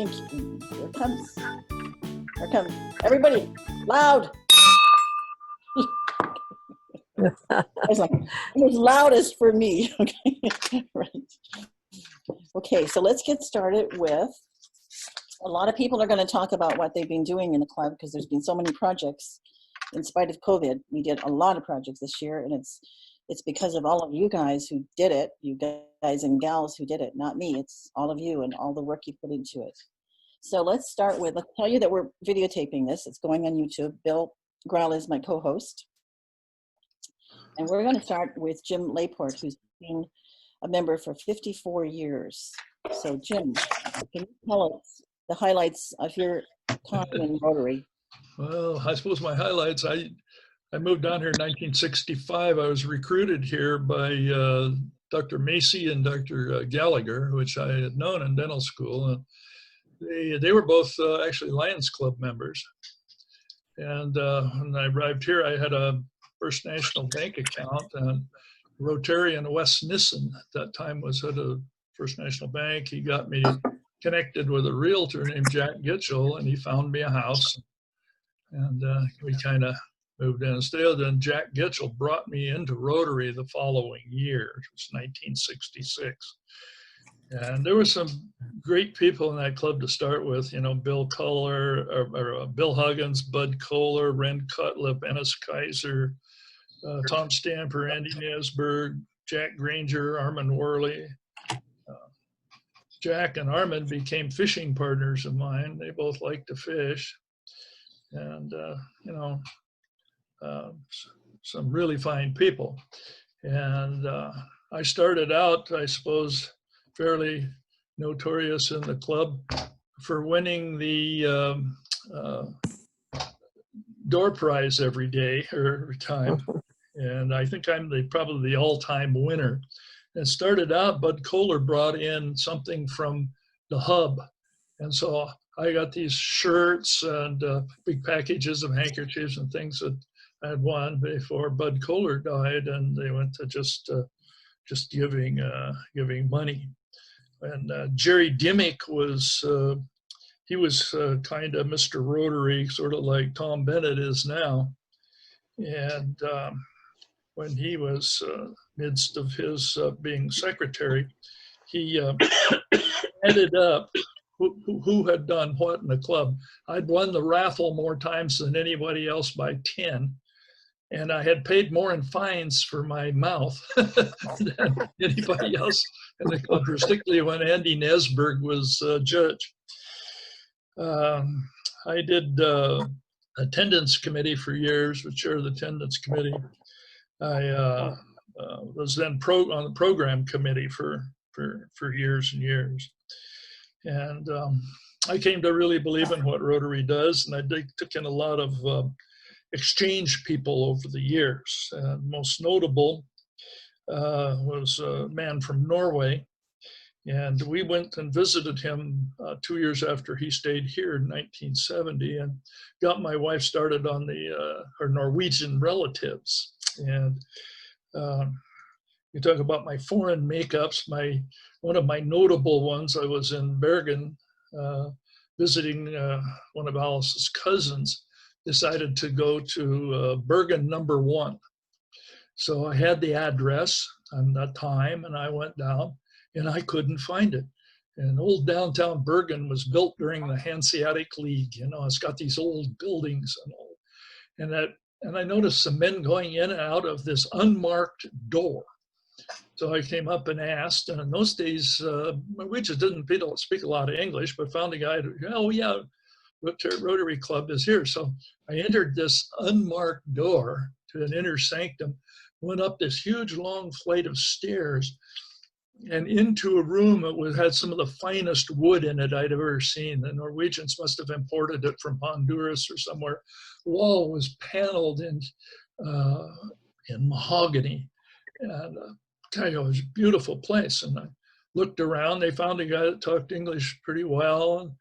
think here comes, everybody, loud. It's like, it was loudest for me. Okay, right. Okay, so let's get started with, a lot of people are going to talk about what they've been doing in the club because there's been so many projects. In spite of COVID, we did a lot of projects this year, and it's because of all of you guys who did it, you guys and gals who did it, not me. It's all of you and all the work you put into it. So let's start with, let's tell you that we're videotaping this. It's going on YouTube. Bill Grell is my co-host. And we're going to start with Jim Layport, who's been a member for 54 years. So Jim, can you tell us the highlights of your time in Rotary? Well, I suppose my highlights, I moved down here in 1965. I was recruited here by Dr. Macy and Dr. Gallagher, which I had known in dental school. And they were both actually Lions Club members. And when I arrived here, I had a First National Bank account, and Rotarian Wes Nissen at that time was at a First National Bank. He got me connected with a realtor named Jack Gitchell, and he found me a house. And we kind of moved in and stayed. And Jack Gitchell brought me into Rotary the following year. It was 1966. And there were some great people in that club to start with, you know, Bill Huggins, Bud Kohler, Ren Cutlip, Ennis Keizer, Tom Stamper, Andy Nesberg, Jack Granger, Armand Worley. Jack and Armand became fishing partners of mine. They both liked to fish. And, you know, some really fine people. And I started out, I suppose, fairly notorious in the club for winning the door prize every day or every time. And I think I'm probably the all-time winner. And started out, Bud Kohler brought in something from the hub. And so I got these shirts and big packages of handkerchiefs and things that I had won before Bud Kohler died, and they went to just giving money. And Jerry Dimmick was he was kind of Mr. Rotary, sort of like Tom Bennett is now. And when he was midst of his being secretary, he ended up who had done what in the club. I'd won the raffle more times than anybody else by 10. And I had paid more in fines for my mouth than anybody else in the club, particularly when Andy Nesberg was judge. I did attendance committee for years, was chair of the attendance committee. I was then on the program committee for years and years. And I came to really believe in what Rotary does, and I took in a lot of exchange people over the years. Most notable was a man from Norway, and we went and visited him 2 years after he stayed here in 1970, and got my wife started on her Norwegian relatives. And you talk about my foreign makeups. One of my notable ones, I was in Bergen visiting one of Alice's cousins, decided to go to Bergen number 1. So I had the address and the time, and I went down, and I couldn't find it. And old downtown Bergen was built during the Hanseatic League. You know, it's got these old buildings and all. And I noticed some men going in and out of this unmarked door. So I came up and asked, and in those days, we just didn't speak a lot of English, but found a guy, oh yeah, Rotary Club is here. So I entered this unmarked door to an inner sanctum, went up this huge long flight of stairs and into a room that had some of the finest wood in it I'd ever seen. The Norwegians must have imported it from Honduras or somewhere. The wall was paneled in mahogany. And it was a beautiful place. And I looked around, they found a guy that talked English pretty well.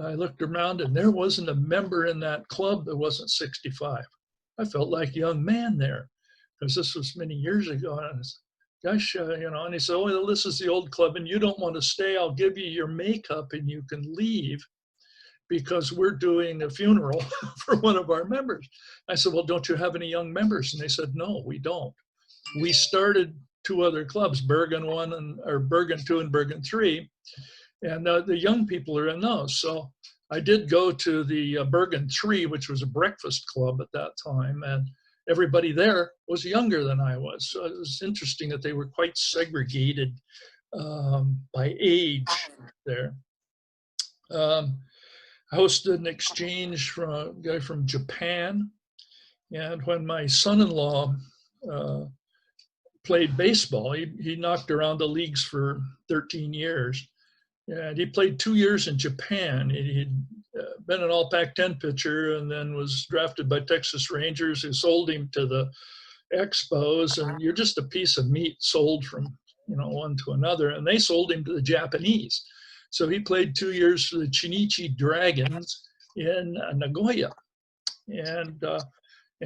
I looked around, and there wasn't a member in that club that wasn't 65. I felt like a young man there, because this was many years ago. And I was, gosh, you know, and he said, oh, well, this is the old club and you don't want to stay. I'll give you your makeup and you can leave because we're doing a funeral for one of our members. I said, well, don't you have any young members? And they said, no, we don't. We started 2 other clubs, Bergen 1 or Bergen 2 and Bergen 3. And the young people are in those. So I did go to the Bergen 3, which was a breakfast club at that time. And everybody there was younger than I was. So it was interesting that they were quite segregated by age there. I hosted an exchange from a guy from Japan. And when my son-in-law played baseball, he knocked around the leagues for 13 years. And he played 2 years in Japan. He'd been an all Pac-10 pitcher and then was drafted by Texas Rangers, who sold him to the Expos. And you're just a piece of meat sold from, you know, one to another. And they sold him to the Japanese. So he played 2 years for the Chinichi Dragons in Nagoya. And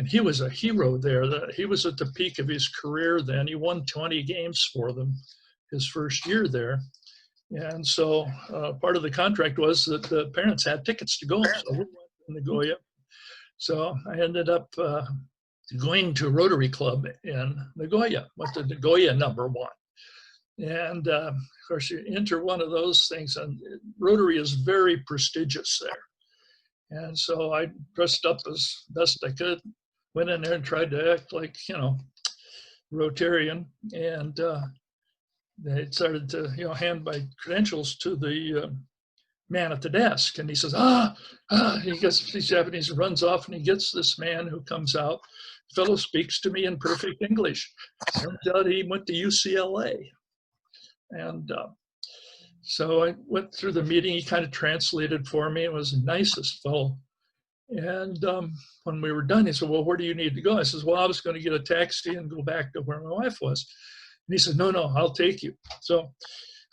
he was a hero there. He was at the peak of his career then. He won 20 games for them his first year there. And so part of the contract was that the parents had tickets to go. So we went to Nagoya. So I ended up going to Rotary Club in Nagoya, went to Nagoya #1. And of course, you enter one of those things, and Rotary is very prestigious there. And so I dressed up as best I could, went in there and tried to act like, you know, Rotarian. And they started to, you know, hand my credentials to the man at the desk. And he says, he gets these Japanese, runs off, and he gets this man who comes out. The fellow speaks to me in perfect English. Turns out he went to UCLA. And so I went through the meeting. He kind of translated for me. It was the nicest fellow. And when we were done, he said, well, where do you need to go? I says, well, I was going to get a taxi and go back to where my wife was. And he said, no, I'll take you. So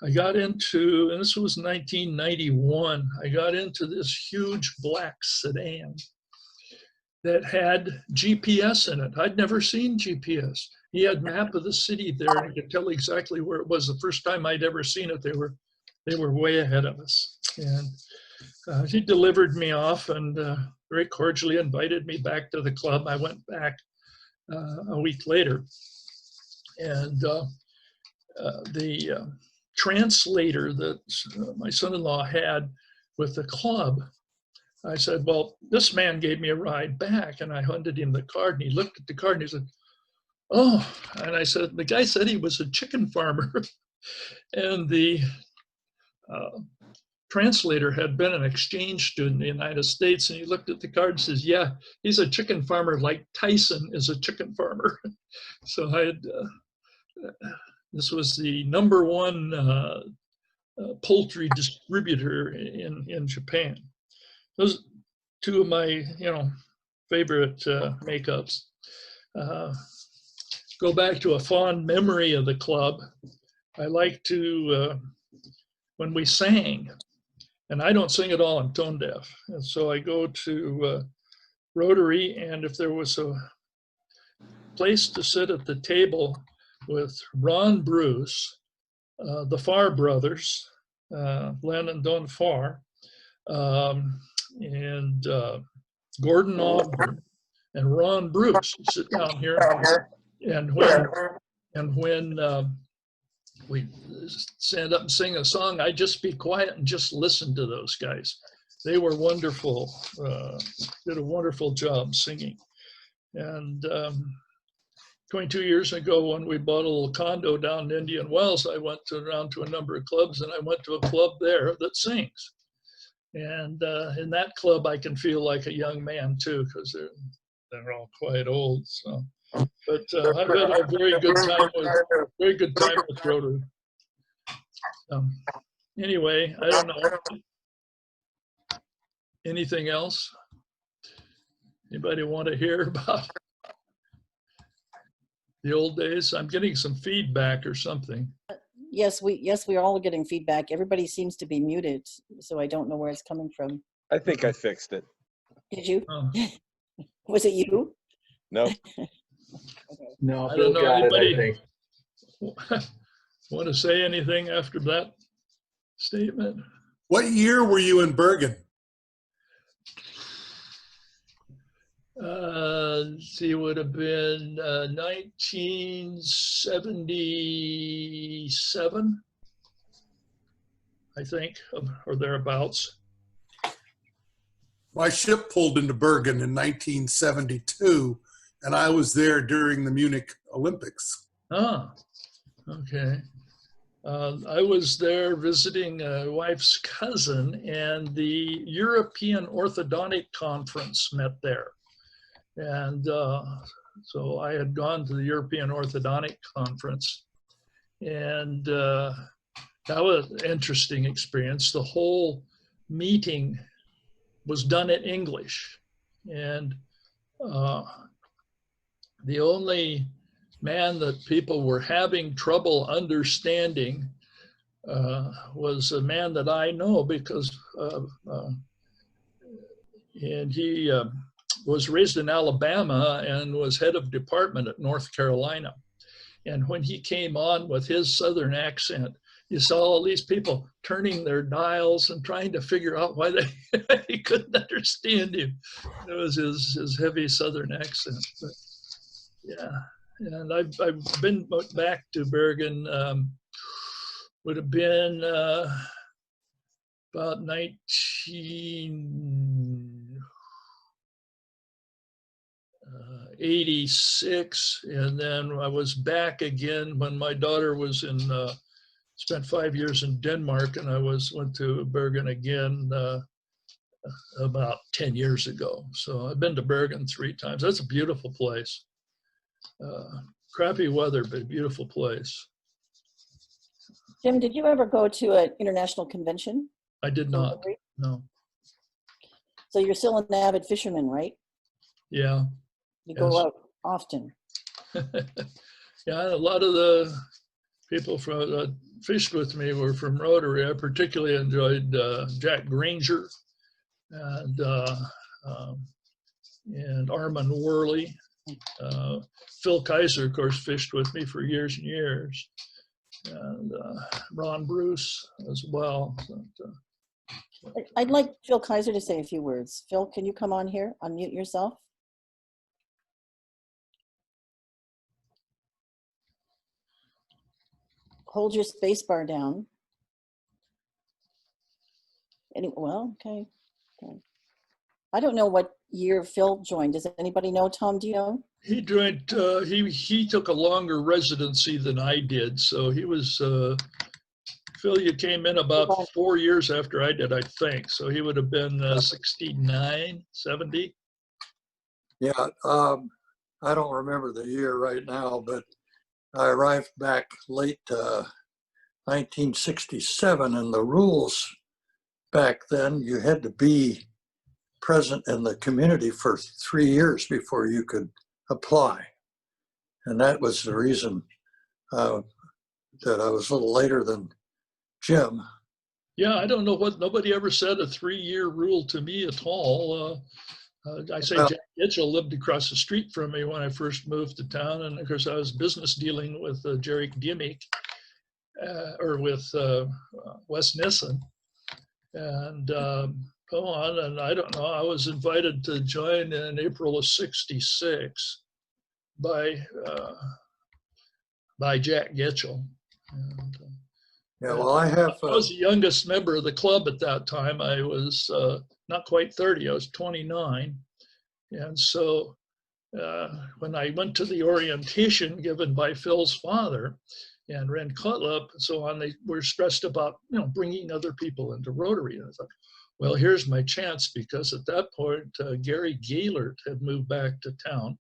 I got into, and this was 1991, I got into this huge black sedan that had GPS in it. I'd never seen GPS. He had a map of the city there, and I could tell exactly where it was. The first time I'd ever seen it, they were way ahead of us. And he delivered me off and very cordially invited me back to the club. I went back a week later. And the translator that my son-in-law had with the club, I said, well, this man gave me a ride back. And I handed him the card, and he looked at the card and he said, oh, and I said, the guy said he was a chicken farmer. And the translator had been an exchange student in the United States. And he looked at the card and says, yeah, he's a chicken farmer like Tyson is a chicken farmer. So I had, this was the #1 poultry distributor in Japan. Those 2 of my, you know, favorite makeups. Go back to a fond memory of the club. I like to, when we sang, and I don't sing at all, I'm tone deaf. And so I go to Rotary, and if there was a place to sit at the table with Ron Bruce, the Farr brothers, Len and Don Farr, and Gordon Ogden and Ron Bruce sit down here. And when we stand up and sing a song, I just be quiet and just listen to those guys. They were wonderful, did a wonderful job singing. And 22 years ago, when we bought a little condo down in Indian Wells, I went around to a number of clubs, and I went to a club there that sings. And in that club, I can feel like a young man too, because they're all quite old. So, but I've had a very good time with Rotary. Anyway, I don't know. Anything else? Anybody want to hear about the old days? I'm getting some feedback or something. Yes, we're all getting feedback. Everybody seems to be muted, so I don't know where it's coming from. I think I fixed it. Did you? Oh. Was it you? No. Okay. No, I Bill don't know got anybody. it, I think. Want to say anything after that statement? What year were you in Bergen? See, it would have been 1977, I think, or thereabouts. My ship pulled into Bergen in 1972, and I was there during the Munich Olympics. Ah, okay. I was there visiting a wife's cousin, and the European Orthodontic Conference met there. And so I had gone to the European Orthodontic Conference, and that was an interesting experience. The whole meeting was done in English, and the only man that people were having trouble understanding was a man that I know because and he was raised in Alabama and was head of department at North Carolina. And when he came on with his Southern accent, you saw all these people turning their dials and trying to figure out why they couldn't understand him. It was his heavy Southern accent. But yeah, and I've been back to Bergen, would have been about 1986, and then I was back again when my daughter was in, spent 5 years in Denmark, and I went to Bergen again about 10 years ago. So I've been to Bergen 3 times. That's a beautiful place. Crappy weather, but a beautiful place. Jim, did you ever go to an international convention? I did not, no. So you're still an avid fisherman, right? Yeah. You go out often. Yeah, a lot of the people from fished with me were from Rotary. I particularly enjoyed Jack Granger and Armand Worley. Phil Keizer, of course, fished with me for years and years, and Ron Bruce as well. I'd like Phil Keizer to say a few words. Phil, can you come on here? Unmute yourself. Hold your space bar down. Well, okay. I don't know what year Phil joined. Does anybody know? Tom, do you know? He joined, he took a longer residency than I did. So he was, Phil, you came in about 4 years after I did, I think. So he would have been 69, 70. Yeah, I don't remember the year right now, but I arrived back late 1967, and the rules back then, you had to be present in the community for 3 years before you could apply. And that was the reason that I was a little later than Jim. Yeah, I don't know what, nobody ever said a 3-year rule to me at all. I say Jack Mitchell lived across the street from me when I first moved to town. And of course I was business dealing with Jerry Dimmick, or with Wes Nissen. And go on, and I don't know, I was invited to join in April of '66 by Jack Getchell. And, yeah, well, I was the youngest member of the club at that time. I was not quite 30, I was 29. And so when I went to the orientation given by Phil's father and Ren Cutlip and so on, they were stressed about, bringing other people into Rotary. And I thought, well, here's my chance, because at that point, Gary Gaylord had moved back to town.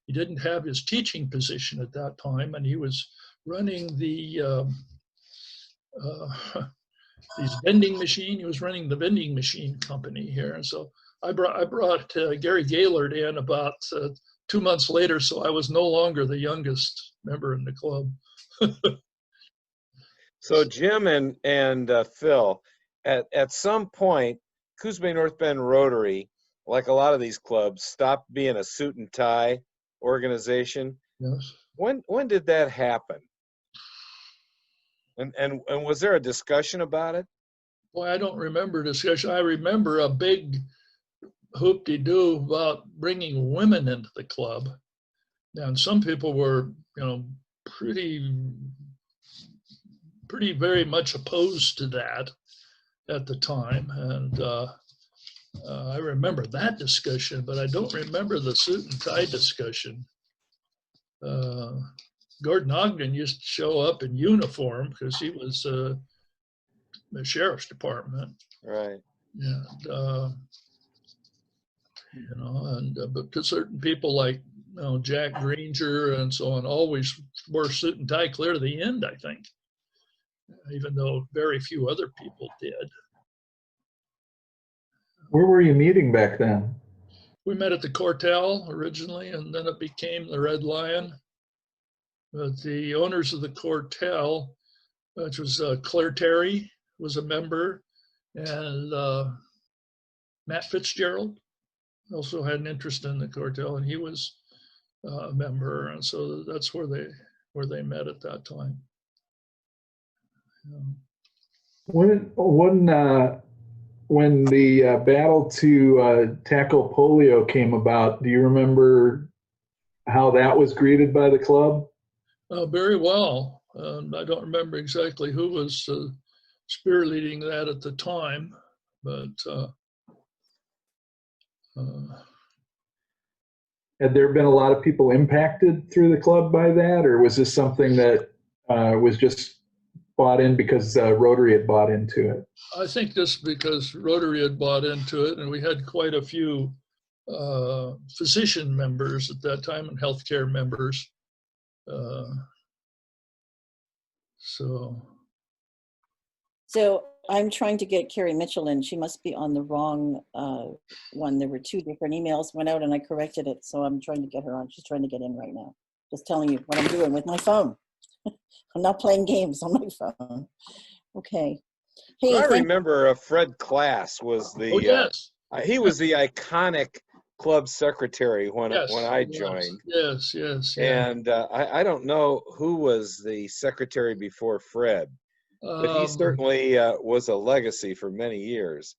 He didn't have his teaching position at that time, and he was running the vending machine. He was running the vending machine company here. And so I brought Gary Gaylord in about 2 months later, so I was no longer the youngest member in the club. So Jim and Phil, at some point, Coos Bay North Bend Rotary, like a lot of these clubs, stopped being a suit and tie organization. Yes. When did that happen? And was there a discussion about it? Boy, I don't remember discussion. I remember a big hoop-de-doo about bringing women into the club. And some people were, pretty very much opposed to that at the time. And I remember that discussion, but I don't remember the suit and tie discussion. Gordon Ogden used to show up in uniform because he was the sheriff's department. Right. And, but to certain people like Jack Granger and so on always wore suit and tie clear to the end, I think, even though very few other people did. Where were you meeting back then? We met at the Cortel originally, and then it became the Red Lion. But the owners of the Cortel, which was Claire Terry, was a member, and Matt Fitzgerald also had an interest in the Cortel, and he was a member, and so that's where they met at that time. When the battle to tackle polio came about, do you remember how that was greeted by the club? Very well. I don't remember exactly who was spearleading that at the time, but Had there been a lot of people impacted through the club by that, or was this something that was just bought in because Rotary had bought into it? I think just because Rotary had bought into it, and we had quite a few physician members at that time and healthcare members. So I'm trying to get Carrie Mitchell in. She must be on the wrong one. There were two different emails went out and I corrected it. So I'm trying to get her on. She's trying to get in right now. Just telling you what I'm doing with my phone. I'm not playing games on my phone. Okay. Hey, I remember Fred Class was the, oh, yes. He was the iconic club secretary when Yes, I yes, joined. Yes, yes. Yeah. And I don't know who was the secretary before Fred, but he certainly was a legacy for many years.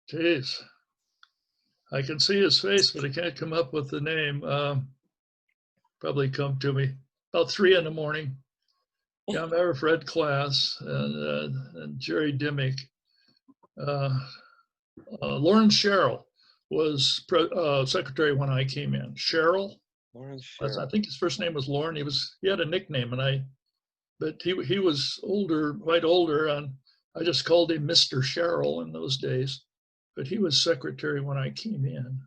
Geez. I can see his face, but I can't come up with the name. Probably come to me about 3 a.m. Yeah, I remember Fred Class and Jerry Dimmick. Lauren Sherrill was secretary when I came in. Sherrill. I think his first name was Lauren. He had a nickname, but he was older, quite older, and I just called him Mr. Sherrill in those days. But he was secretary when I came in.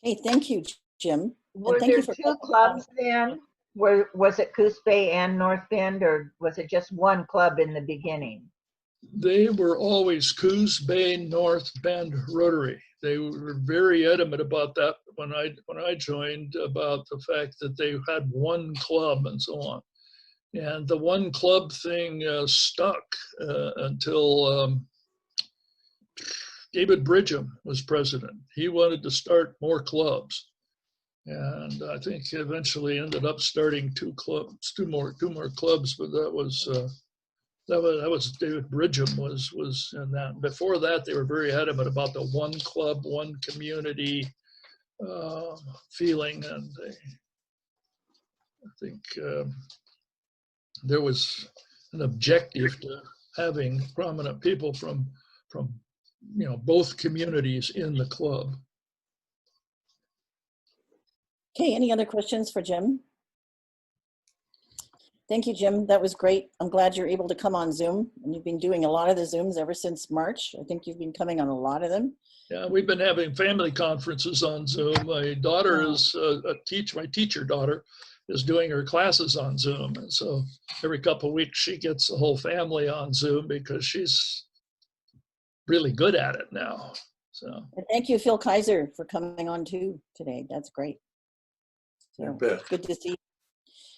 Hey, thank you, Jim. Were there two clubs then? Was it Coos Bay and North Bend, or was it just one club in the beginning? They were always Coos Bay North Bend Rotary. They were very adamant about that when I joined, about the fact that they had one club and so on. And the one club thing stuck until David Bridgham was president. He wanted to start more clubs. And I think he eventually ended up starting two more clubs, but that was David Bridgham was in that. Before that, they were very adamant about the one club, one community feeling, and I think there was an objective to having prominent people from both communities in the club. Okay, any other questions for Jim? Thank you, Jim. That was great. I'm glad you're able to come on Zoom. And you've been doing a lot of the Zooms ever since March. I think you've been coming on a lot of them. Yeah, we've been having family conferences on Zoom. My daughter is my teacher daughter is doing her classes on Zoom. And so every couple of weeks she gets the whole family on Zoom because she's really good at it now. So and thank you, Phil Keizer, for coming on too today. That's great. So good to see you.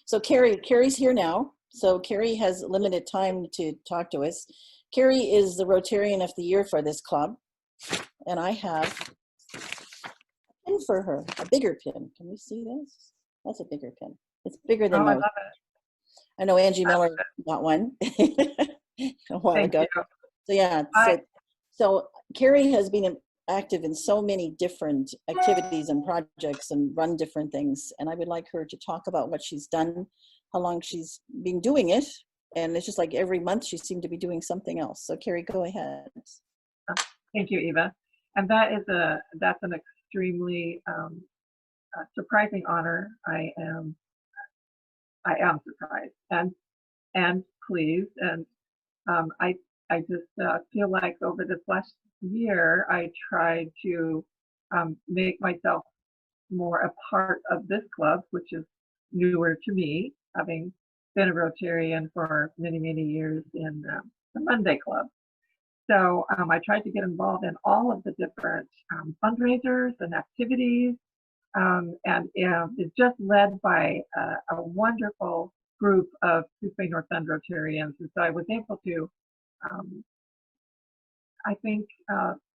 So Carrie's here now. So Carrie has limited time to talk to us. Carrie is the Rotarian of the Year for this club. And I have a pin for her, a bigger pin. Can you see this? That's a bigger pin. It's bigger than I most. love it. I know Angie Miller got one a while Thank ago. you. So yeah, so Carrie has been active in so many different activities and projects and run different things. And I would like her to talk about what she's done, how long she's been doing it. And it's just like every month she seemed to be doing something else. So Carrie, go ahead. Thank you, Eva. And that's an extremely surprising honor. I am surprised and pleased. And I just feel like over this last year, I tried to make myself more a part of this club, which is newer to me, having been a Rotarian for many, many years in the Monday Club. So I tried to get involved in all of the different fundraisers and activities, and it's just led by a wonderful group of Coos Bay North End Rotarians. And so I was able to, I think,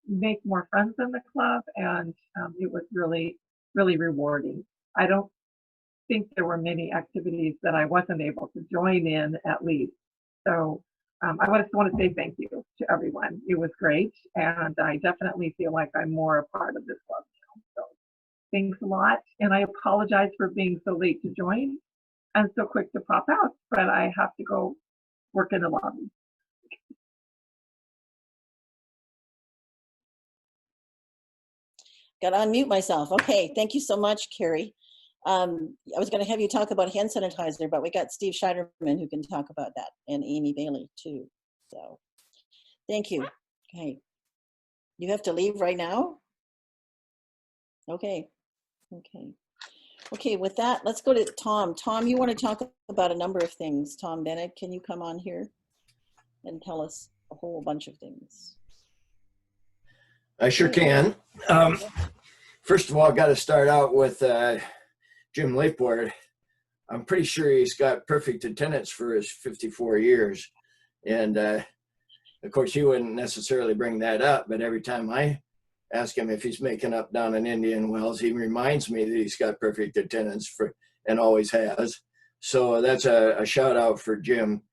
make more friends in the club, and it was really, really rewarding. I don't think there were many activities that I wasn't able to join in, at least. So I just want to say thank you to everyone. It was great, and I definitely feel like I'm more a part of this club now. So thanks a lot, and I apologize for being so late to join and so quick to pop out, but I have to go work in the lobby. Got to unmute myself. Okay, thank you so much, Carrie. I was going to have you talk about hand sanitizer, but we got Steve Scheiderman who can talk about that, and Amy Bailey too. So thank you. Okay. You have to leave right now? Okay. Okay. Okay, with that, let's go to Tom. Tom, you want to talk about a number of things. Tom Bennett, can you come on here and tell us a whole bunch of things? I sure can. First of all, got to start out with Jim Layport. I'm pretty sure he's got perfect attendance for his 54 years. And of course, he wouldn't necessarily bring that up, but every time I ask him if he's making up down in Indian Wells, he reminds me that he's got perfect attendance and always has. So that's a shout out for Jim.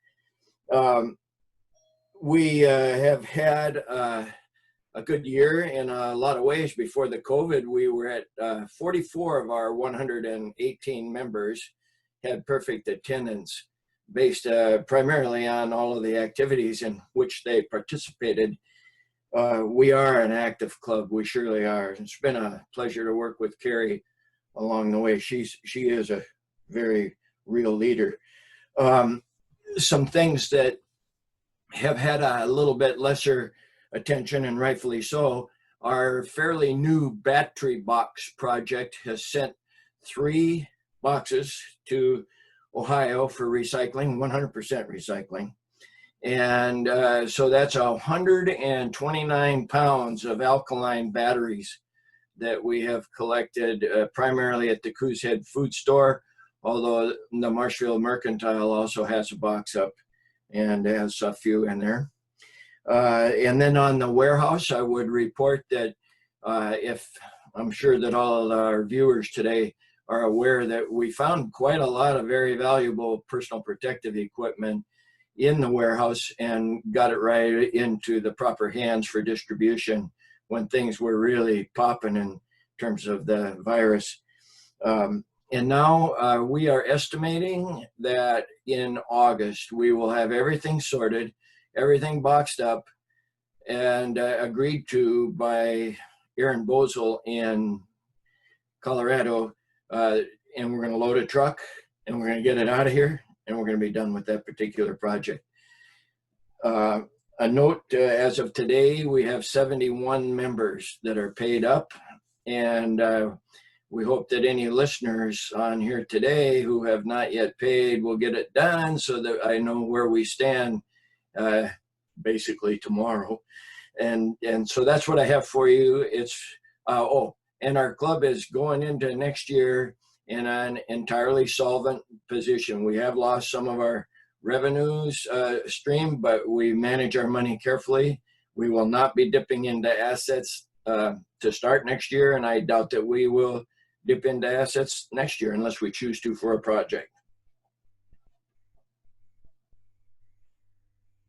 We have had a good year in a lot of ways. Before the COVID, we were at 44 of our 118 members had perfect attendance, based primarily on all of the activities in which they participated. We are an active club. We surely are. It's been a pleasure to work with Carrie along the way. She is a very real leader. Some things that have had a little bit lesser attention, and rightfully so, our fairly new battery box project has sent 3 boxes to Ohio for recycling, 100% recycling. And so that's 129 pounds of alkaline batteries that we have collected primarily at the Coos Head Food Store, although the Marshfield Mercantile also has a box up and has a few in there. And then on the warehouse, I would report that if I'm sure that all of our viewers today are aware that we found quite a lot of very valuable personal protective equipment in the warehouse and got it right into the proper hands for distribution when things were really popping in terms of the virus. And now we are estimating that in August, we will have everything sorted, everything boxed up, and agreed to by Aaron Bozel in Colorado. And we're going to load a truck and we're going to get it out of here, and we're going to be done with that particular project. A note, as of today, we have 71 members that are paid up, and we hope that any listeners on here today who have not yet paid will get it done so that I know where we stand basically tomorrow. And so that's what I have for you. It's, and our club is going into next year in an entirely solvent position. We have lost some of our revenues stream, but we manage our money carefully. We will not be dipping into assets to start next year, and I doubt that we will dip into assets next year unless we choose to for a project.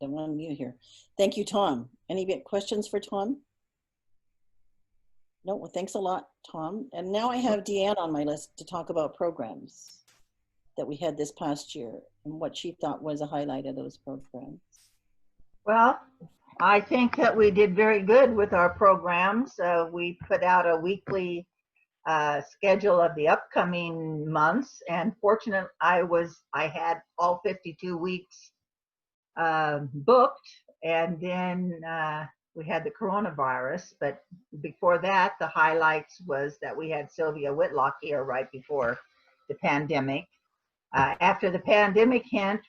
don't want to mute here. Thank you, Tom. Any questions for Tom? No, well, thanks a lot, Tom. And now I have Deanne on my list to talk about programs that we had this past year and what she thought was a highlight of those programs. Well, I think that we did very good with our programs. We put out a weekly schedule of the upcoming months, and fortunately, I had all 52 weeks booked, and then we had the coronavirus. But before that, the highlights was that we had Sylvia Whitlock here right before the pandemic. After the pandemic hit,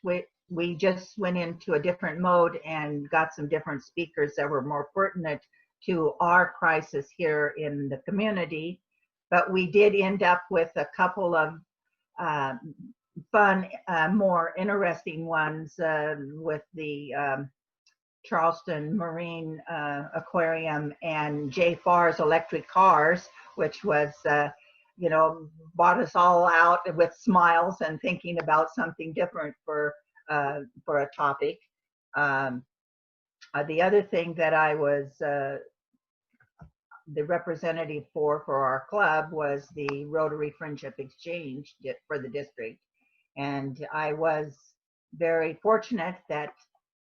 we just went into a different mode and got some different speakers that were more pertinent to our crisis here in the community. But we did end up with a couple of fun, more interesting ones with the Charleston Marine Aquarium and Jay Farr's electric cars, which was, you know, brought us all out with smiles and thinking about something different for a topic. The other thing that I was the representative for our club was the Rotary Friendship Exchange for the district. And I was very fortunate that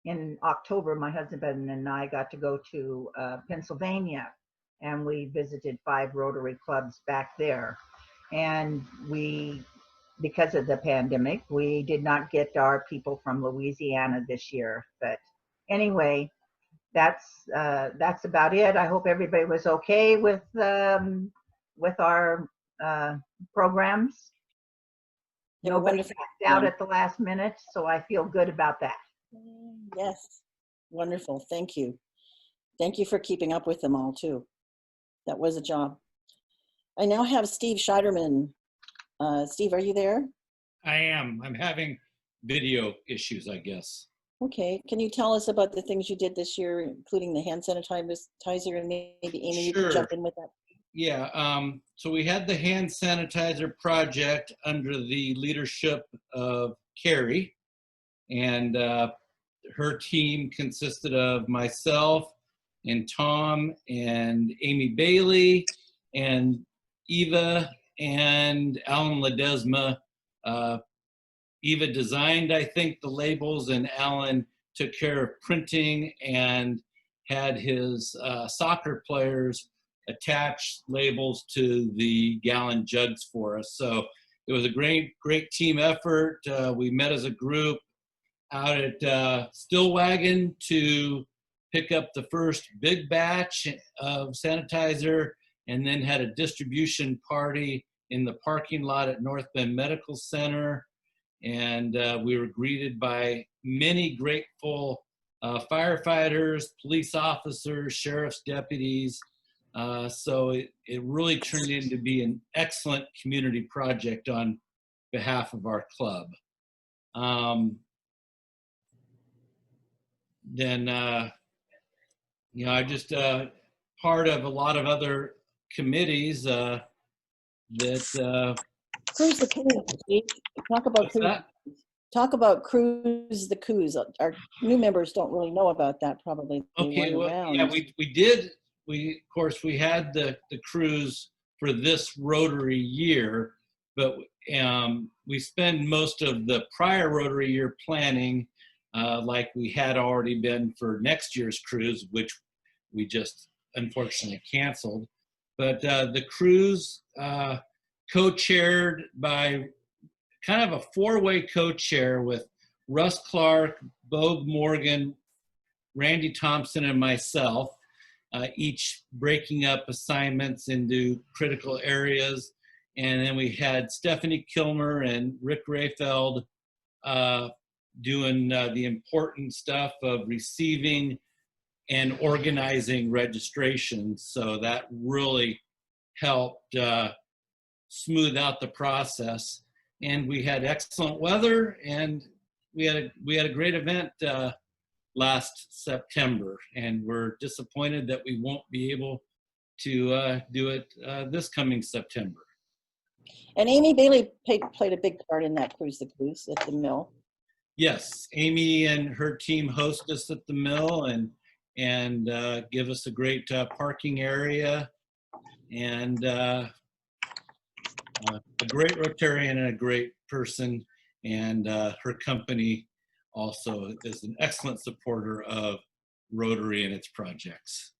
in October, my husband and I got to go to Pennsylvania, and we visited 5 Rotary clubs back there. And because of the pandemic, we did not get our people from Louisiana this year. But anyway, that's about it. I hope everybody was okay with our programs. Nobody backed out at the last minute, so I feel good about that. Yes, wonderful. Thank you. Thank you for keeping up with them all too. That was a job. I now have Steve Scheiderman. Steve, are you there? I am. I'm having video issues, I guess. Okay. Can you tell us about the things you did this year, including the hand sanitizer, and maybe Amy, you can jump in with that? Yeah. So we had the hand sanitizer project under the leadership of Carrie, and her team consisted of myself and Tom and Amy Bailey and Eva and Alan Ledesma. Eva designed, I think, the labels, and Alan took care of printing and had his soccer players attach labels to the gallon jugs for us. So it was a great team effort. We met as a group out at Stillwagon to pick up the first big batch of sanitizer, and then had a distribution party in the parking lot at North Bend Medical Center. And we were greeted by many grateful firefighters, police officers, sheriff's deputies. So it really turned into be an excellent community project on behalf of our club. Then, you know, I just part of a lot of other committees that Cruise the Coos. Steve. Talk about Cruise. Talk about Cruise the Coos. Our new members don't really know about that, probably. Okay, well, yeah, we did. Of course, we had the cruise for this Rotary year, but we spend most of the prior Rotary year planning like we had already been for next year's cruise, which we just unfortunately canceled. But the cruise co-chaired by kind of a 4-way co-chair with Russ Clark, Bogue Morgan, Randy Thompson, and myself, each breaking up assignments into critical areas. And then we had Stephanie Kilmer and Rick Rayfeld doing the important stuff of receiving and organizing registrations. So that really helped smooth out the process. And we had excellent weather, and we had a great event last September, and we're disappointed that we won't be able to do it this coming September. And Amy Bailey played a big part in that Cruise the Coos at the mill. Yes, Amy and her team host us at the mill and give us a great parking area, and a great Rotarian and a great person, and her company also is an excellent supporter of Rotary and its projects.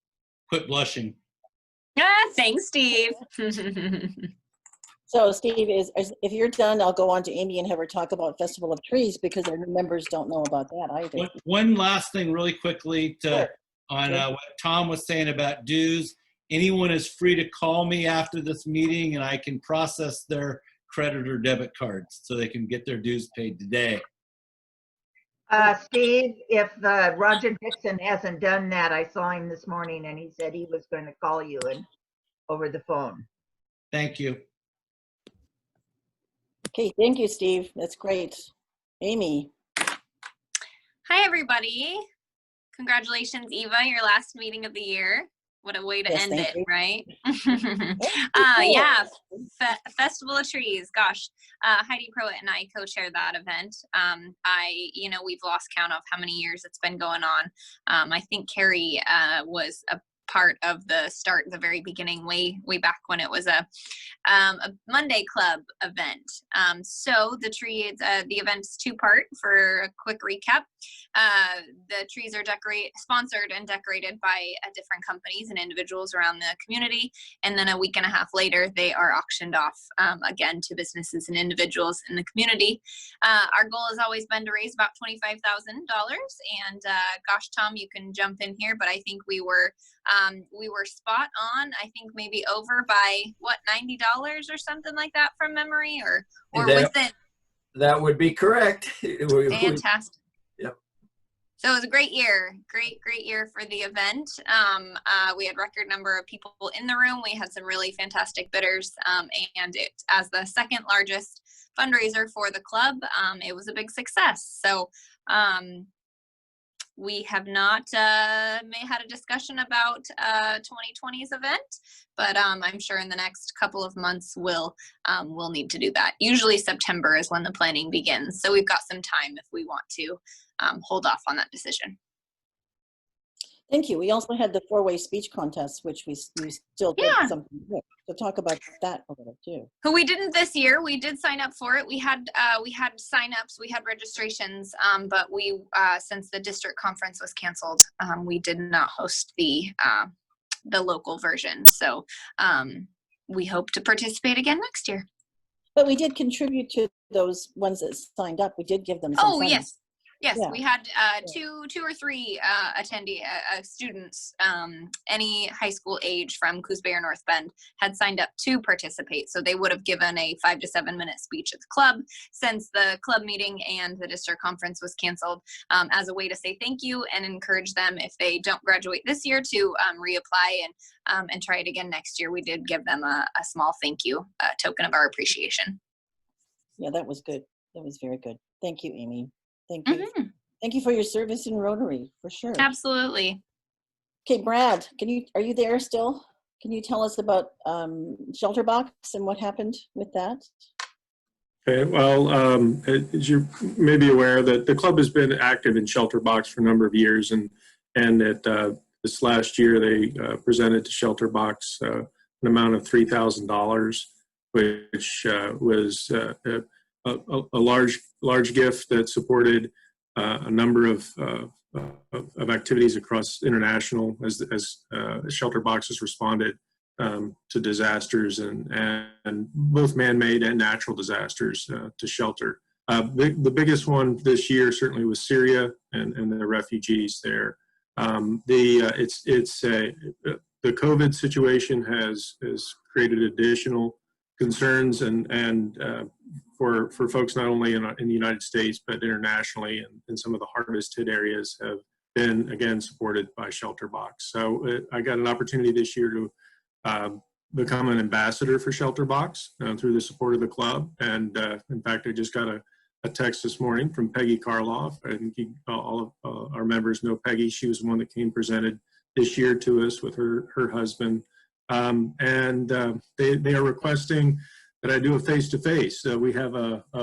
Quit blushing. Thanks, Steve. So Steve, if you're done, I'll go on to Amy and have her talk about Festival of Trees because our new members don't know about that either. One last thing really quickly Sure. on Sure. what Tom was saying about dues. Anyone is free to call me after this meeting and I can process their credit or debit cards so they can get their dues paid today. Steve, if Roger Dixon hasn't done that, I saw him this morning and he said he was going to call you over the phone. Thank you. Okay, thank you, Steve. That's great. Amy. Hi, everybody. Congratulations, Eva, your last meeting of the year. What a way to end it, right? Yeah, Festival of Trees. Gosh, Heidi Prowitt and I co-chair that event. We've lost count of how many years it's been going on. I think Carrie was a part of the start, the very beginning, way back when it was a Monday Club event. So the event's two-part. For a quick recap, the trees are sponsored and decorated by different companies and individuals around the community, and then a week and a half later they are auctioned off again to businesses and individuals in the community. Our goal has always been to raise about $25,000, and gosh, Tom, you can jump in here, but I think we were spot on. I think maybe over by what, $90 or something like that from memory, or within. That would be correct. Fantastic. Yep. So it was a great year, great year for the event. We had record number of people in the room. We had some really fantastic bidders, and it, as the second largest fundraiser for the club, it was a big success. So we have not had a discussion about 2020's event, but I'm sure in the next couple of months we'll need to do that. Usually September is when the planning begins, so we've got some time if we want to hold off on that decision. Thank you. We also had the four-way speech contest, which we still did something with. So talk about that a little too. Who we didn't this year. We did sign up for it. We had sign-ups, we had registrations, but we since the district conference was canceled, we did not host the local version. So we hope to participate again next year. But we did contribute to those ones that signed up. We did give them some funds. Yes. Yes, Yeah. we had two or three students, any high school age from Coos Bay or North Bend had signed up to participate. So they would have given a 5 to 7 minute speech at the club since the club meeting and the district conference was canceled, as a way to say thank you and encourage them, if they don't graduate this year, to reapply and try it again next year. We did give them a small thank you, token of our appreciation. Yeah, that was good. That was very good. Thank you, Amy. Thank you. Mm-hmm. Thank you for your service in Rotary, for sure. Absolutely. Okay, Brad, are you there still? Can you tell us about Shelter Box and what happened with that? Okay, well, as you may be aware, that the club has been active in Shelter Box for a number of years, and that this last year they presented to Shelter Box an amount of $3,000, which was a large gift that supported a number of activities across international as Shelter Box has responded to disasters and both man-made and natural disasters to shelter. The biggest one this year certainly was Syria and the refugees there. The COVID situation has created additional concerns and for folks not only in the United States but internationally, and some of the hardest hit areas have been again supported by Shelter Box. So I got an opportunity this year to become an ambassador for Shelter Box through the support of the club. And in fact, I just got a text this morning from Peggy Karloff. I think all of our members know Peggy. She was the one that came presented this year to us with her husband. They are requesting that I do a face-to-face. We have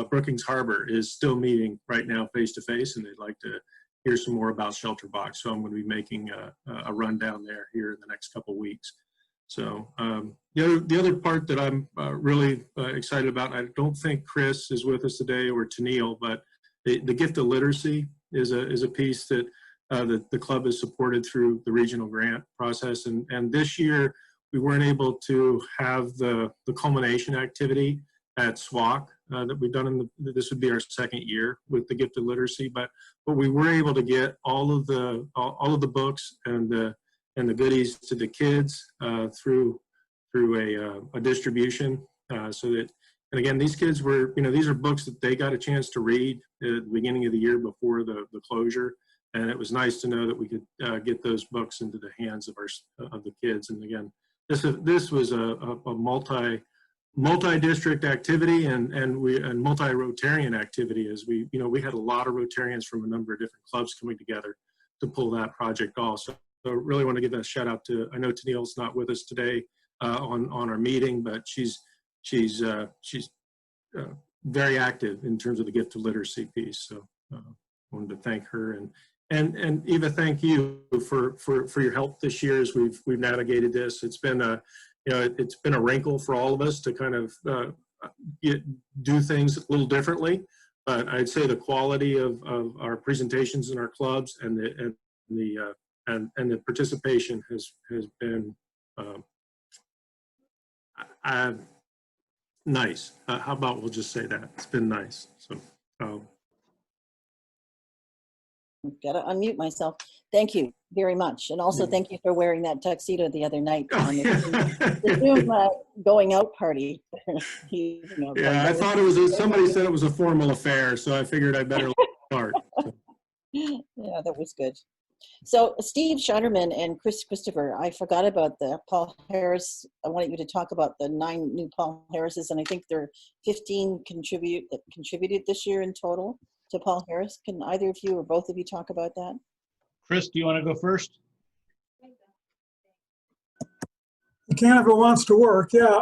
Brookings Harbor is still meeting right now face-to-face, and they'd like to hear some more about Shelter Box. So I'm going to be making a rundown there here in the next couple weeks. So the other part that I'm really excited about, I don't think Chris is with us today or Tennille, but the gift of literacy is a piece that the club has supported through the regional grant process. And this year, we weren't able to have the culmination activity at SWAC that we've done this would be our second year with the gift of literacy, but we were able to get all of the books and the goodies to the kids through a distribution so that, and again, these kids were, these are books that they got a chance to read at the beginning of the year before the closure. And it was nice to know that we could get those books into the hands of the kids. And again, this was a multi-district activity and multi-Rotarian activity, as we had a lot of Rotarians from a number of different clubs coming together to pull that project off. So I really want to give a shout out to, I know Tennille's not with us today on our meeting, but she's very active in terms of the gift of literacy piece. So I wanted to thank her, and Eva, thank you for your help this year as we've navigated this. It's been it's been a wrinkle for all of us to kind of do things a little differently, but I'd say the quality of our presentations in our clubs and the participation has been nice. How about we'll just say that it's been nice. So. Gotta unmute myself. Thank you very much. And also thank you for wearing that tuxedo the other night on the Zoom going out party. Yeah, I thought it was, somebody said it was a formal affair, so I figured I better start. Yeah, that was good. So Steve Schotterman and Christopher, I forgot about the Paul Harris. I wanted you to talk about the 9 new Paul Harrises, and I think there are 15 contributed this year in total to Paul Harris. Can either of you or both of you talk about that? Chris, do you want to go first? You can if it wants to work, yeah.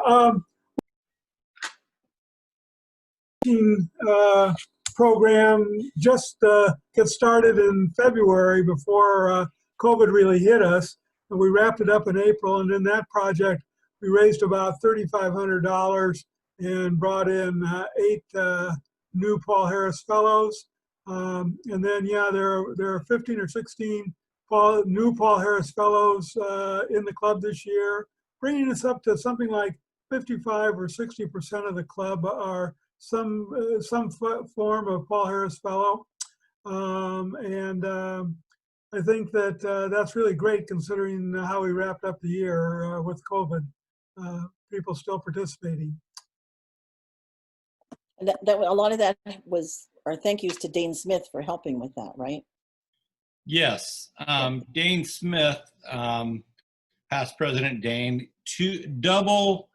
Program just got started in February before COVID really hit us, and we wrapped it up in April. And in that project, we raised about $3,500 and brought in 8 new Paul Harris Fellows. And then, yeah, there are 15 or 16 new Paul Harris Fellows in the club this year, bringing us up to something like 55 or 60% of the club are some form of Paul Harris Fellow. I think that that's really great considering how we wrapped up the year with COVID, people still participating. And a lot of that was our thank yous to Dane Smith for helping with that, right? Yes. Dane Smith, past President Dane, Bill,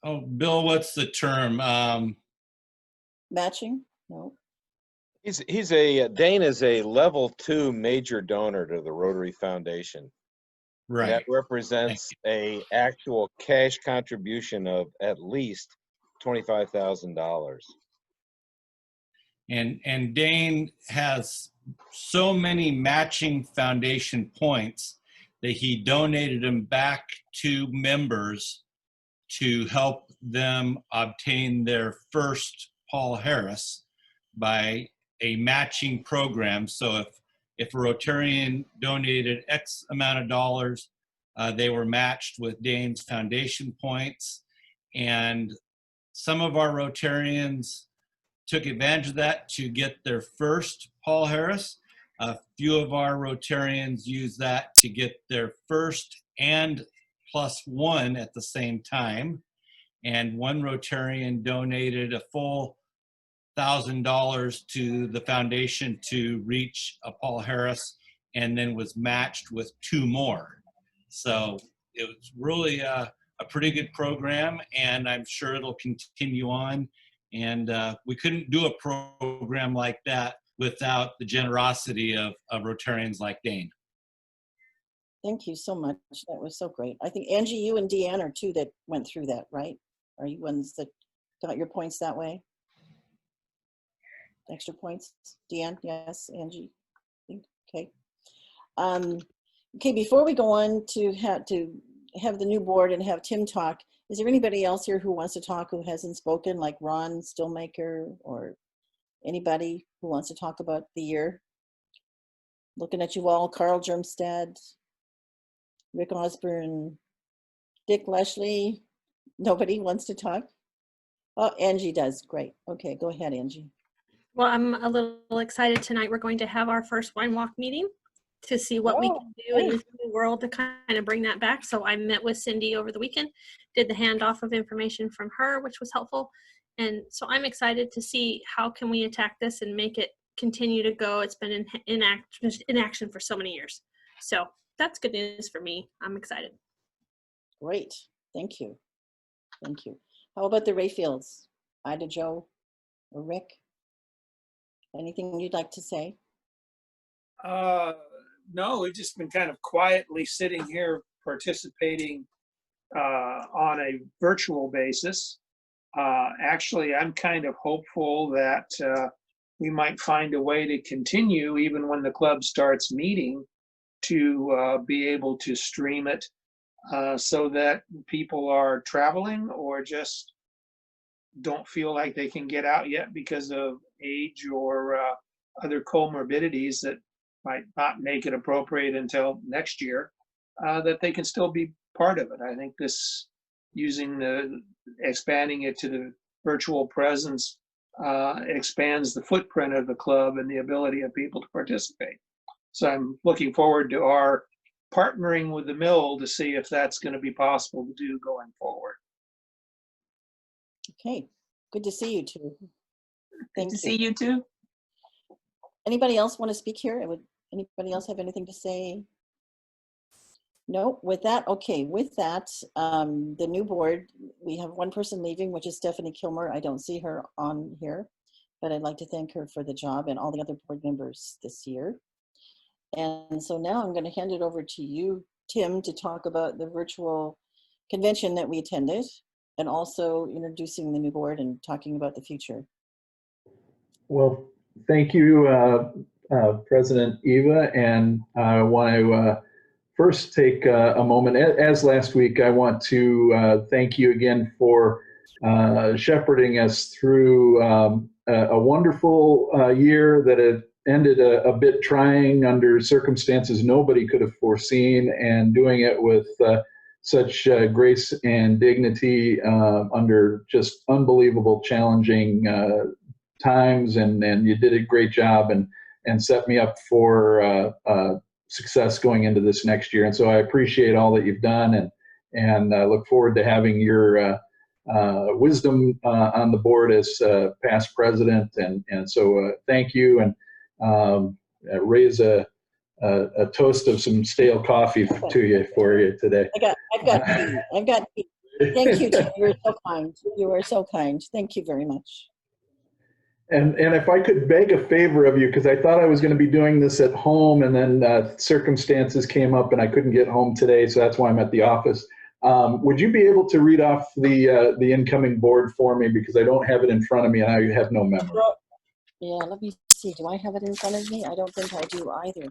what's the term? Matching? No. Dane is a level 2 major donor to the Rotary Foundation. Right. That represents a actual cash contribution of at least $25,000. And Dane has so many matching foundation points that he donated them back to members to help them obtain their first Paul Harris by a matching program. So if a Rotarian donated X amount of dollars, they were matched with Dane's foundation points. And some of our Rotarians took advantage of that to get their first Paul Harris. A few of our Rotarians used that to get their first and +1 at the same time. And one Rotarian donated a full $1,000 to the foundation to reach a Paul Harris, and then was matched with 2 more. So it was really a pretty good program, and I'm sure it'll continue on. And we couldn't do a program like that without the generosity of Rotarians like Dane. Thank you so much. That was so great. I think, Angie, you and Deanne are 2 that went through that, right? Are you ones that got your points that way? Extra points? Deanne, yes. Angie? Okay. Okay, before we go on to have the new board and have Tim talk, is there anybody else here who wants to talk who hasn't spoken, like Ron Stillmaker or anybody who wants to talk about the year? Looking at you all, Carl Germstad, Rick Osborne, Dick Leslie. Nobody wants to talk? Oh, Angie does. Great. Okay, go ahead, Angie. Well, I'm a little excited tonight. We're going to have our first wine walk meeting to see what we can do in this new world to kind of bring that back. So I met with Cindy over the weekend, did the handoff of information from her, which was helpful. And so I'm excited to see how can we attack this and make it continue to go. It's been in action for so many years. So that's good news for me. I'm excited. Great. Thank you. Thank you. How about the Rayfields? Ida, Joe, or Rick? Anything you'd like to say? No, we've just been kind of quietly sitting here participating on a virtual basis. Actually, I'm kind of hopeful that we might find a way to continue, even when the club starts meeting, to be able to stream it so that people are traveling or just don't feel like they can get out yet because of age or other comorbidities that might not make it appropriate until next year, that they can still be part of it. I think this expanding it to the virtual presence expands the footprint of the club and the ability of people to participate. So I'm looking forward to our partnering with the mill to see if that's going to be possible to do going forward. Okay, good to see you too. Good to see you too. Anybody else want to speak here? Anybody else have anything to say? No, with that, okay, with that, the new board, we have one person leaving, which is Stephanie Kilmer. I don't see her on here, but I'd like to thank her for the job and all the other board members this year. And so now I'm going to hand it over to you, Tim, to talk about the virtual convention that we attended and also introducing the new board and talking about the future. Well, thank you, President Eva, and I want to first take a moment, as last week, I want to thank you again for shepherding us through a wonderful year that had ended a bit trying under circumstances nobody could have foreseen, and doing it with such grace and dignity under just unbelievable challenging times, and you did a great job and set me up for success going into this next year. And so I appreciate all that you've done, and I look forward to having your wisdom on the board as past president. And so thank you, and raise a toast of some stale coffee for you today. I've got tea. Thank you, Tim. You were so kind. You were so kind. Thank you very much. And if I could beg a favor of you, because I thought I was going to be doing this at home, and then circumstances came up and I couldn't get home today, so that's why I'm at the office. Would you be able to read off the incoming board for me, because I don't have it in front of me and I have no memory. Yeah, let me see. Do I have it in front of me? I don't think I do either.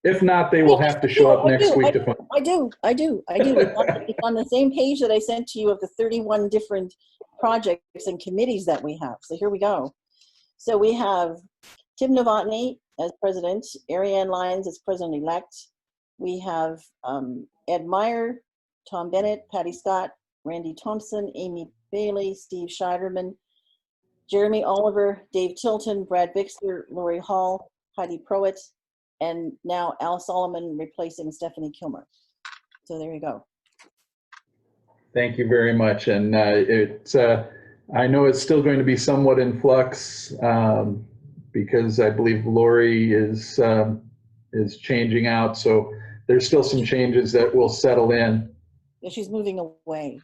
If not, they will have to show up next week to find. I do. It's on the same page that I sent to you of the 31 different projects and committees that we have. So here we go. So we have Tim Novotny as president, Ariane Lyons as president-elect. We have Ed Meyer, Tom Bennett, Patty Scott, Randy Thompson, Amy Bailey, Steve Scheiderman, Jeremy Oliver, Dave Tilton, Brad Bixler, Lori Hall, Heidi Prowitt, and now Al Solomon replacing Stephanie Kilmer. So there you go. Thank you very much. And I know it's still going to be somewhat in flux because I believe Lori is changing out. So there's still some changes that will settle in. Yeah, she's moving away.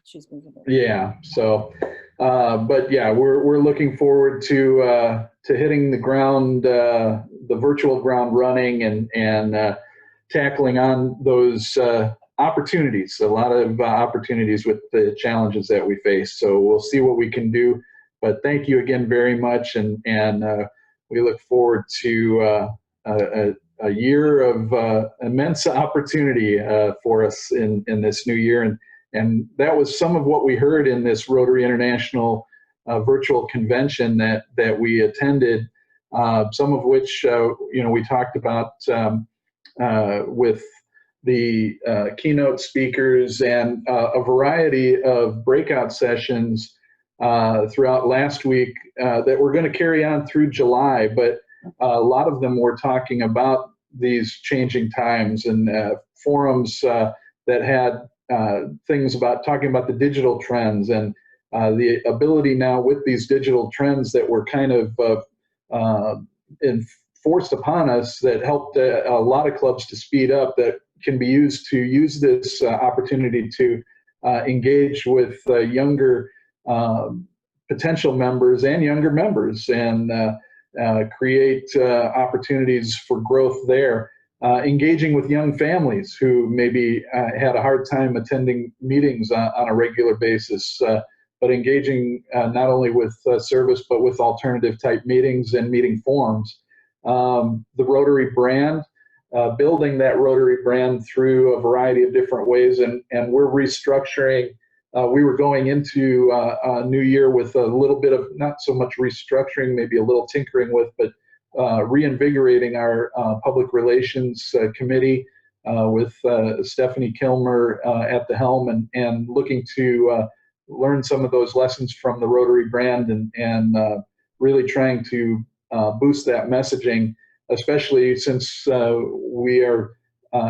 Yeah. So, but yeah, we're looking forward to hitting the ground, the virtual ground running, and tackling on those opportunities, a lot of opportunities with the challenges that we face. So we'll see what we can do. But thank you again very much, and we look forward to a year of immense opportunity for us in this new year. And that was some of what we heard in this Rotary International virtual convention that we attended, some of which we talked about with the keynote speakers, and a variety of breakout sessions throughout last week that we're going to carry on through July. But a lot of them were talking about these changing times, and forums that had things about talking about the digital trends, and the ability now with these digital trends that were kind of forced upon us, that helped a lot of clubs to speed up, that can be used to use this opportunity to engage with younger potential members and younger members, and create opportunities for growth there. Engaging with young families who maybe had a hard time attending meetings on a regular basis, but engaging not only with service, but with alternative type meetings and meeting forums. The Rotary brand, building that Rotary brand through a variety of different ways, and we're restructuring. We were going into a new year with a little bit of, not so much restructuring, maybe a little tinkering with, but reinvigorating our public relations committee with Stephanie Kilmer at the helm, and looking to learn some of those lessons from the Rotary brand, and really trying to boost that messaging, especially since we are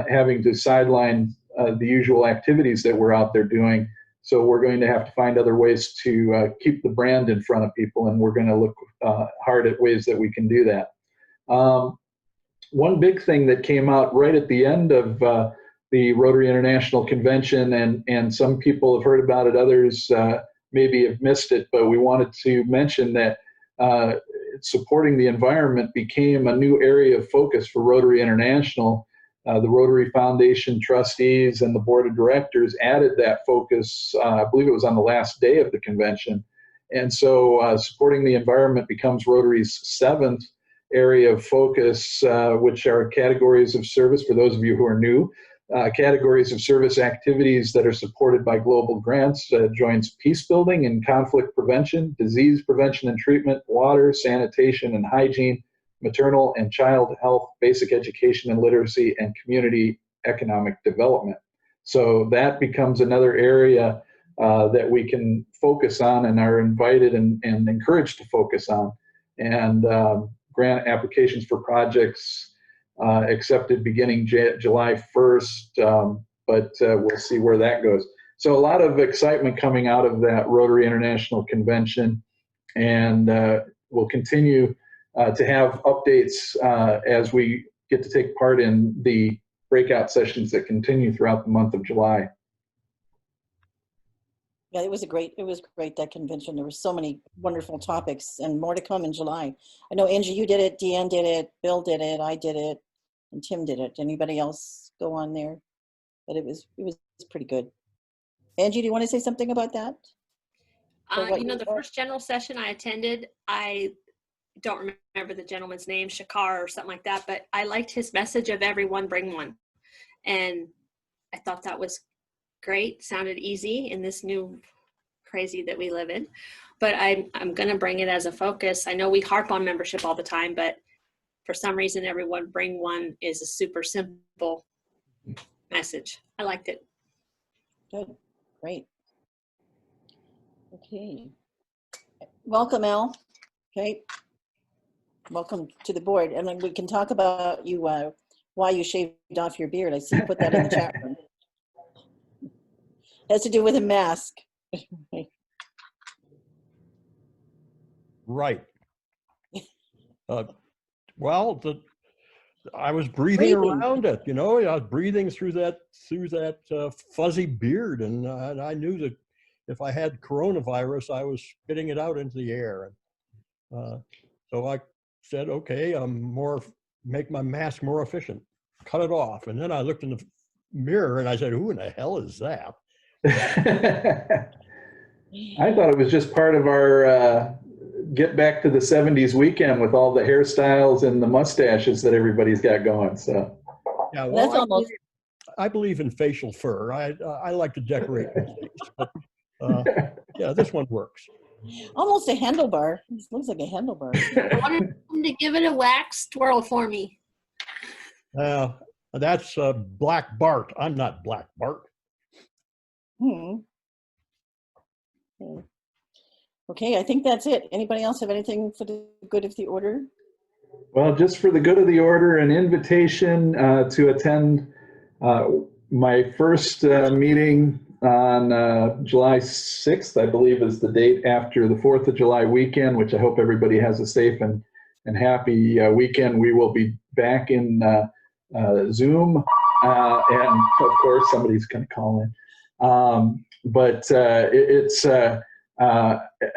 having to sideline the usual activities that we're out there doing. So we're going to have to find other ways to keep the brand in front of people, and we're going to look hard at ways that we can do that. One big thing that came out right at the end of the Rotary International Convention, and some people have heard about it, others maybe have missed it, but we wanted to mention that supporting the environment became a new area of focus for Rotary International. The Rotary Foundation trustees and the board of directors added that focus, I believe it was on the last day of the convention. And so supporting the environment becomes Rotary's 7th area of focus, which are categories of service, for those of you who are new, categories of service activities that are supported by global grants, joins peace building and conflict prevention, disease prevention and treatment, water, sanitation and hygiene, maternal and child health, basic education and literacy, and community economic development. So that becomes another area that we can focus on, and are invited and encouraged to focus on. And grant applications for projects accepted beginning July 1st, but we'll see where that goes. So a lot of excitement coming out of that Rotary International Convention, and we'll continue to have updates as we get to take part in the breakout sessions that continue throughout the month of July. Yeah, it was great, that convention. There were so many wonderful topics, and more to come in July. I know, Angie, you did it, Deanne did it, Bill did it, I did it, and Tim did it. Anybody else go on there? But it was pretty good. Angie, do you want to say something about that? The first general session I attended, I don't remember the gentleman's name, Shakar or something like that, but I liked his message of everyone bring one. And I thought that was great. Sounded easy in this new crazy that we live in, but I'm going to bring it as a focus. I know we harp on membership all the time, but for some reason, everyone bring one is a super simple message. I liked it. Good, great. Okay. Welcome, Al. Okay. Welcome to the board. And then we can talk about you, why you shaved off your beard. I see you put that in the chat room. It has to do with a mask. Right. Well, I was breathing around it, I was breathing through that fuzzy beard, and I knew that if I had coronavirus, I was spitting it out into the air. And so I said, okay, make my mask more efficient, cut it off. And then I looked in the mirror, and I said, "Who in the hell is that?" I thought it was just part of our get back to the 70s weekend with all the hairstyles and the mustaches that everybody's got going. So yeah, well, That's almost. I believe in facial fur. I like to decorate these things, but yeah, this one works. Almost a handlebar. This looks like a handlebar. I wanted them to give it a wax twirl for me. That's Black Bart. I'm not Black Bart. Okay, I think that's it. Anybody else have anything for the good of the order? Well, just for the good of the order, an invitation to attend my first meeting on July 6th, I believe is the date after the 4th of July weekend, which I hope everybody has a safe and happy weekend. We will be back in Zoom, and of course somebody's going to call in.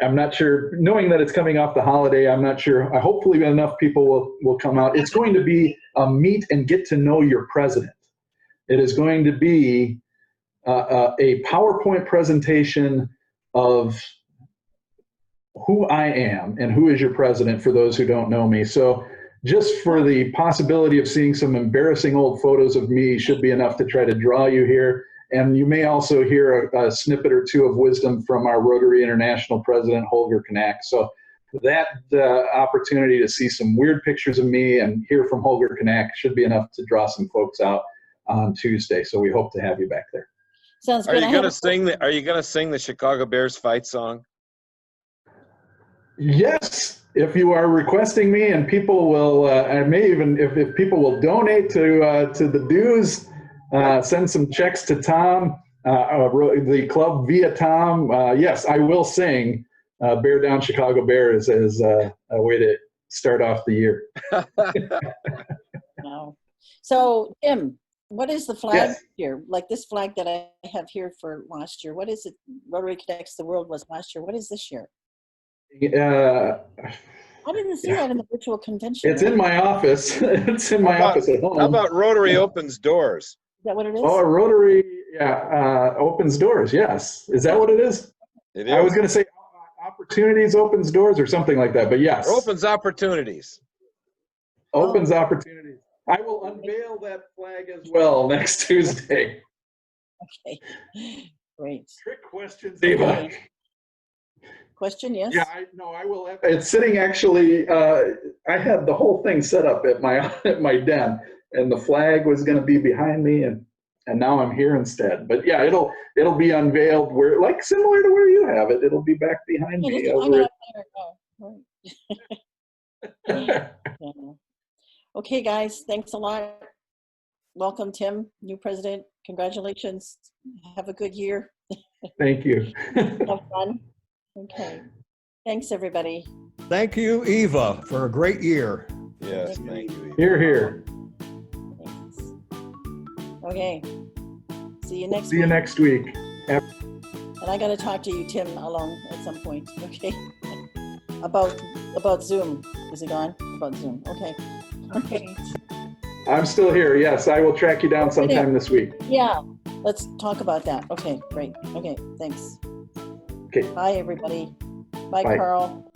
I'm not sure, knowing that it's coming off the holiday, I'm not sure, hopefully enough people will come out. It's going to be a meet and get to know your president. It is going to be a PowerPoint presentation of who I am and who is your president, for those who don't know me. So just for the possibility of seeing some embarrassing old photos of me should be enough to try to draw you here. And you may also hear a snippet or two of wisdom from our Rotary International President, Holger Knack. So that opportunity to see some weird pictures of me and hear from Holger Knack should be enough to draw some folks out on Tuesday. So we hope to have you back there. Sounds Are good. you gonna sing the Are you gonna sing the Chicago Bears fight song? Yes, if you are requesting me, and people will, I may even, if people will donate to the dues, send some checks to Tom, the club via Tom. Yes, I will sing Bear Down Chicago Bears as a way to start off the year. Wow. So, Tim, what is the flag Yes. here? Like this flag that I have here for last year. What is it? Rotary Connects the World was last year. What is this year? I didn't see that in the virtual convention. It's in my office. It's in my office at home. How about Rotary Opens Doors? Is that what it is? Oh, Rotary, opens doors. Yes. Is that what it is? It is. I was going to say opportunities opens doors or something like that, but yes. Opens opportunities. Opens opportunities. I will unveil that flag as well next Tuesday. Okay. Great. Trick questions, Eva. Question, yes? Yeah, I will have. It's sitting actually, I had the whole thing set up at my den, and the flag was going to be behind me, and now I'm here instead. But yeah, it'll be unveiled where, like, similar to where you have it. It'll be back behind me. Yeah. Okay, guys, thanks a lot. Welcome, Tim, new president. Congratulations. Have a good year. Thank you. Have fun. Okay. Thanks, everybody. Thank you, Eva, for a great year. Yes, thank you, Eva. Here, here. Thanks. Okay. See you next See week. you next week. And I got to talk to you, Tim, along at some point. Okay. About Zoom. Is he gone? About Zoom. Okay. Okay. I'm still here. Yes, I will track you down sometime this week. Yeah. Let's talk about that. Okay, great. Okay, thanks. Okay. Bye, everybody. Bye, Bye. Carl.